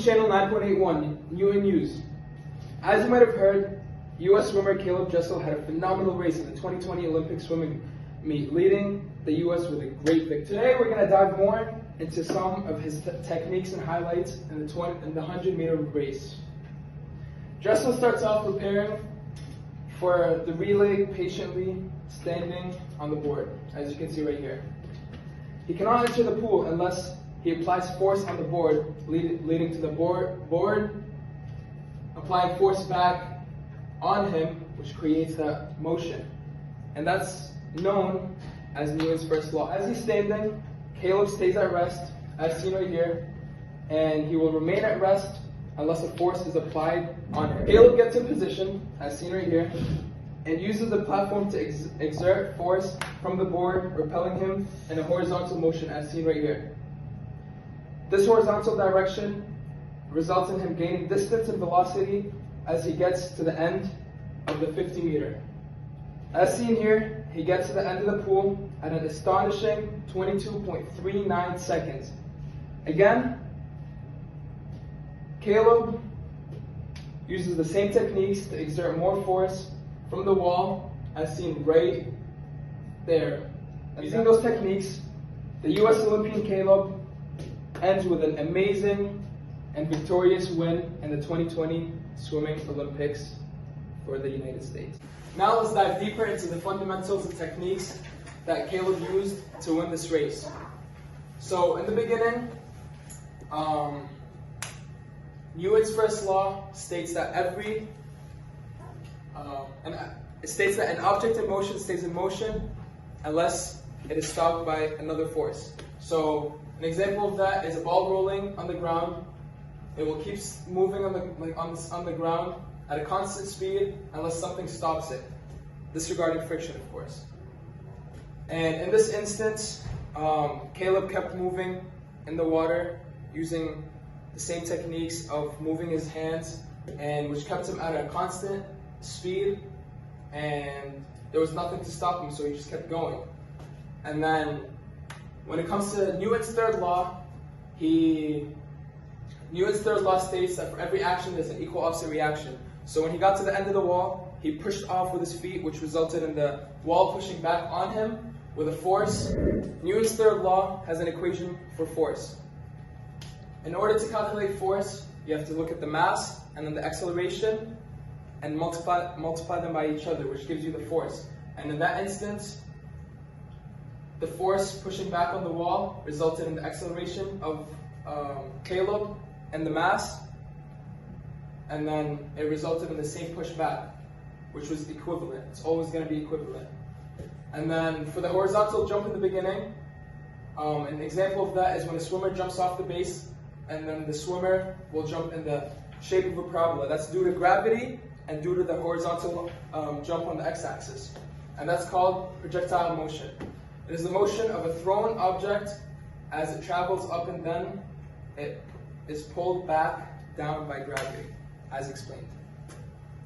to channel 9.81, New and News. As you might have heard, U.S. swimmer Caleb Dressel had a phenomenal race in the 2020 Olympic swimming meet, leading the U.S. with a great victory. Today we're going to dive more into some of his techniques and highlights in the 100-meter race. Dressel starts off preparing for the relay, patiently standing on the board, as you can see right here. He cannot enter the pool unless he applies force on the board, leading to the board applying force back on him, which creates that motion. And that's known as Newton's first law. As he's standing, Caleb stays at rest, as seen right here, and he will remain at rest unless a force is applied on him. Caleb gets in position, as seen right here, and uses the platform to exert force from the board, repelling him in a horizontal motion, as seen right here. This horizontal direction results in him gaining distance and velocity as he gets to the end of the 50-meter. As seen here, he gets to the end of the pool at an astonishing 22.39 seconds. Again, Caleb uses the same techniques to exert more force from the wall, as seen right there. Using those techniques, the U.S. Olympian Caleb ends with an amazing and victorious win in the 2020 Swimming Olympics for the United States. Now let's dive deeper into the fundamentals and techniques that Caleb used to win this race. So in the beginning, Newton's first law states that an object in motion stays in motion unless it is stopped by another force. So an example of that is a ball rolling on the ground. It will keep moving on the ground at a constant speed unless something stops it, disregarding friction, of course. And in this instance, Caleb kept moving in the water using the same techniques of moving his hands, and which kept him at a constant speed, and there was nothing to stop him, so he just kept going. And then when it comes to Newton's third law, Newton's third law states that for every action there's an equal opposite reaction. So when he got to the end of the wall, he pushed off with his feet, which resulted in the wall pushing back on him with a force. Newton's third law has an equation for force. In order to calculate force, you have to look at the mass and then the acceleration and multiply them by each other, which gives you the force. And in that instance, the force pushing back on the wall resulted in the acceleration of Caleb and the mass, and then it resulted in the same push back, which was equivalent. It's always going to be equivalent. And then for the horizontal jump in the beginning, an example of that is when a swimmer jumps off the base, and then the swimmer will jump in the shape of a parabola. That's due to gravity and due to the horizontal jump on the x-axis. And that's called projectile motion. It is the motion of a thrown object as it travels up, and then it is pulled back down by gravity, as explained.